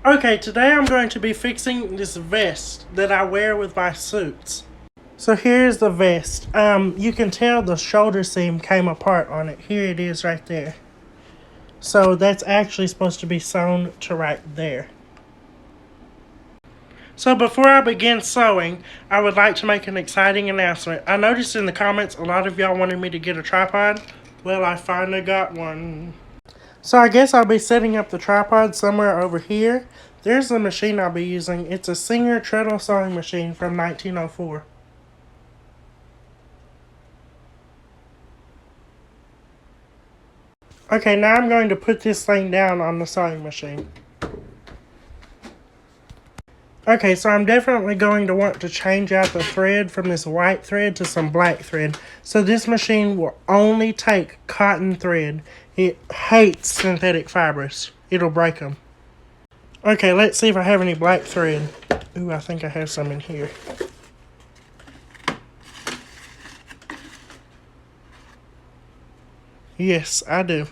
Okay, today I'm going to be fixing this vest that I wear with my suits. So here's the vest. You can tell the shoulder seam came apart on it. Here it is right there. So that's actually supposed to be sewn to right there. So before I begin sewing, I would like to make an exciting announcement. I noticed in the comments a lot of y'all wanted me to get a tripod. Well, I finally got one. So I guess I'll be setting up the tripod somewhere over here. There's the machine I'll be using. It's a Singer treadle sewing machine from 1904. Okay, now I'm going to put this thing down on the sewing machine. Okay, so I'm definitely going to want to change out the thread from this white thread to some black thread. So this machine will only take cotton thread. It hates synthetic fibers. It'll break them. Okay, let's see if I have any black thread. Ooh, I think I have some in here. Yes, I do.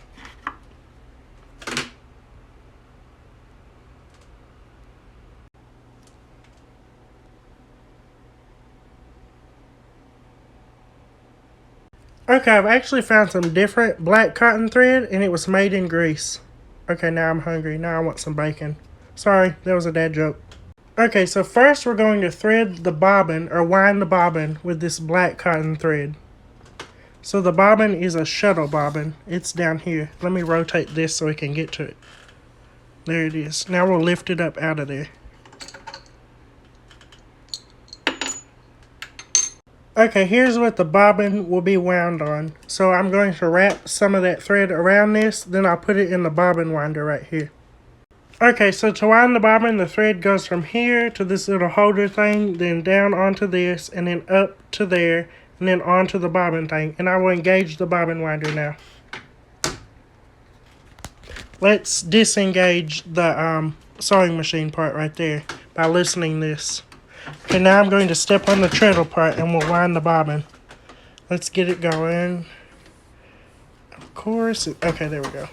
Okay, I've actually found some different black cotton thread, and it was made in Greece. Okay, now I'm hungry. Now I want some bacon. Sorry, that was a dad joke. Okay, so first we're going to thread the bobbin, or wind the bobbin, with this black cotton thread. So the bobbin is a shuttle bobbin. It's down here. Let me rotate this so we can get to it. There it is. Now we'll lift it up out of there. Okay, here's what the bobbin will be wound on. So I'm going to wrap some of that thread around this, then I'll put it in the bobbin winder right here. Okay, so to wind the bobbin, the thread goes from here to this little holder thing, then down onto this, and then up to there, and then onto the bobbin thing. And I will engage the bobbin winder now. Let's disengage the sewing machine part right there by loosening this. Okay, now I'm going to step on the treadle part and we'll wind the bobbin. Let's get it going. Of course. Okay, there we go.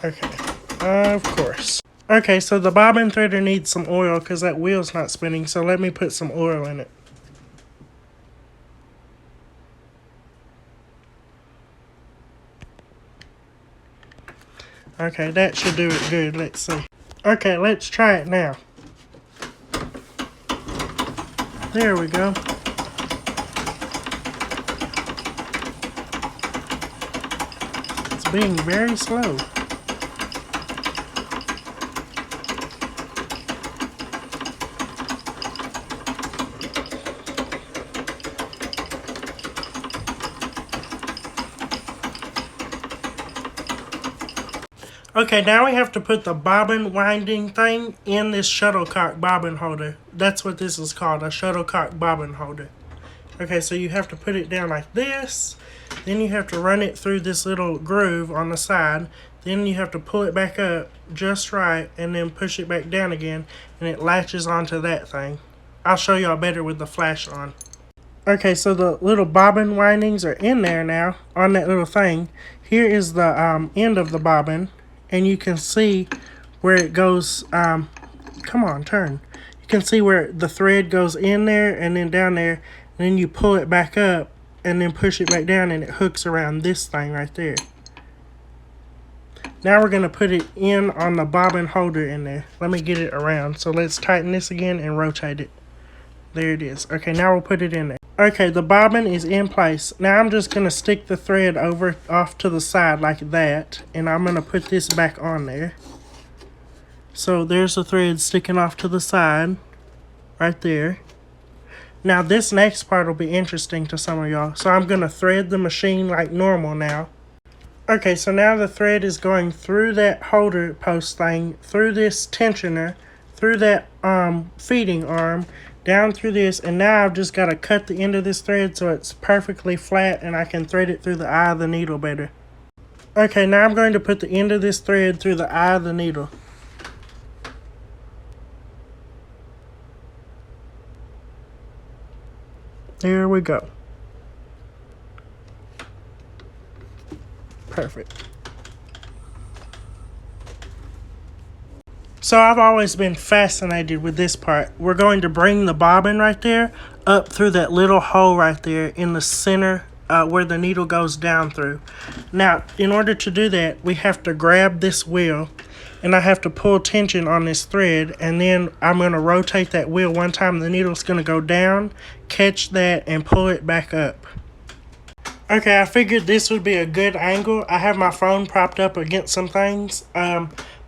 Okay, of course. Okay, so the bobbin threader needs some oil because that wheel's not spinning, so let me put some oil in it. Okay, that should do it good. Let's see. Okay, let's try it now. There we go. It's being very slow. Okay, now we have to put the bobbin winding thing in this shuttlecock bobbin holder. That's what this is called, a shuttlecock bobbin holder. Okay, so you have to put it down like this. Then you have to run it through this little groove on the side. Then you have to pull it back up just right and then push it back down again. And it latches onto that thing. I'll show y'all better with the flash on. Okay, so the little bobbin windings are in there now on that little thing. Here is the end of the bobbin. And you can see where it goes, come on, turn. You can see where the thread goes in there and then down there. And then you pull it back up and then push it back down and it hooks around this thing right there. Now we're going to put it in on the bobbin holder in there. Let me get it around. So let's tighten this again and rotate it. There it is. Okay, now we'll put it in there. Okay, the bobbin is in place. Now I'm just going to stick the thread off to the side like that. And I'm going to put this back on there. So there's the thread sticking off to the side. Right there. Now this next part will be interesting to some of y'all. So I'm going to thread the machine like normal now. Okay, so now the thread is going through that holder post thing. Through this tensioner. Through that feeding arm. Down through this, and now I've just got to cut the end of this thread so it's perfectly flat and I can thread it through the eye of the needle better. Okay, now I'm going to put the end of this thread through the eye of the needle. There we go. Perfect. So I've always been fascinated with this part. We're going to bring the bobbin right there up through that little hole right there in the center where the needle goes down through. Now, in order to do that, we have to grab this wheel and I have to pull tension on this thread, and then I'm going to rotate that wheel one time. The needle's going to go down, catch that, and pull it back up. Okay, I figured this would be a good angle. I have my phone propped up against some things.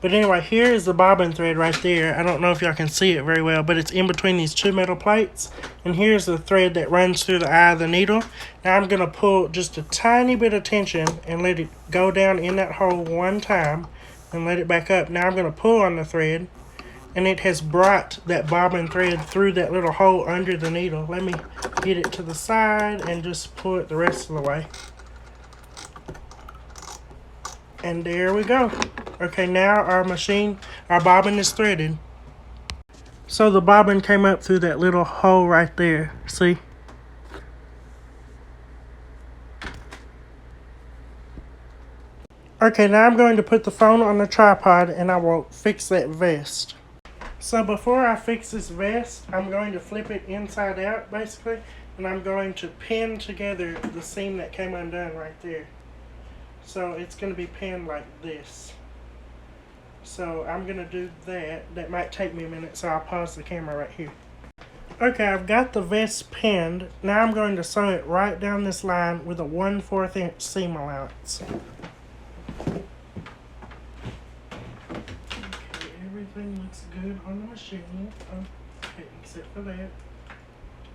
But anyway, here is the bobbin thread right there. I don't know if y'all can see it very well, but it's in between these two metal plates. And here's the thread that runs through the eye of the needle. Now I'm going to pull just a tiny bit of tension and let it go down in that hole one time and let it back up. Now I'm going to pull on the thread, and it has brought that bobbin thread through that little hole under the needle. Let me get it to the side and just pull it the rest of the way. And there we go. Okay, now our bobbin is threaded. So the bobbin came up through that little hole right there. See? Okay, now I'm going to put the phone on the tripod and I will fix that vest. So before I fix this vest, I'm going to flip it inside out basically, and I'm going to pin together the seam that came undone right there. So it's going to be pinned like this. So I'm going to do that. That might take me a minute, so I'll pause the camera right here. Okay, I've got the vest pinned. Now I'm going to sew it right down this line with a 1/4 inch seam allowance. Okay, everything looks good on the machine. Okay, except for that.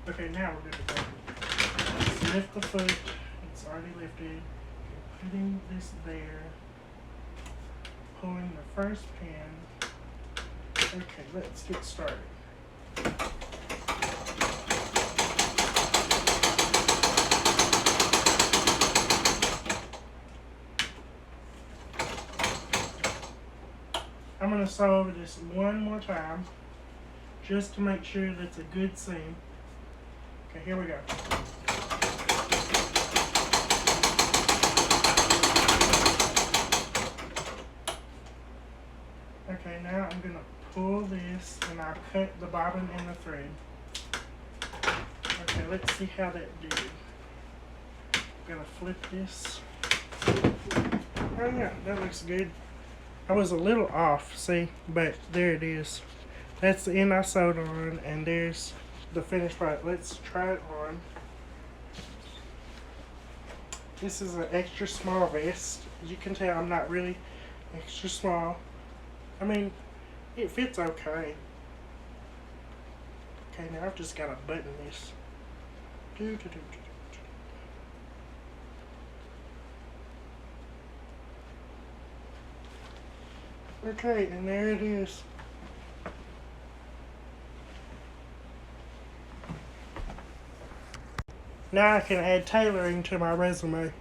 Okay, now we're good to go. Let's lift the foot. It's already lifted. Putting this there, pulling the first pin. Okay, let's get started. I'm going to sew over this one more time, just to make sure that's a good seam. Okay, here we go. Okay, now I'm going to pull this and I'll cut the bobbin and the thread. Okay, let's see how that did. I'm going to flip this. Oh yeah, that looks good. I was a little off, see, but there it is. That's the end I sewed on, and there's the finished part. Let's try it on. This is an extra small vest. As you can tell, I'm not really extra small. I mean, it fits okay. Okay, now I've just got to button this. Okay, and there it is. Now I can add tailoring to my resume.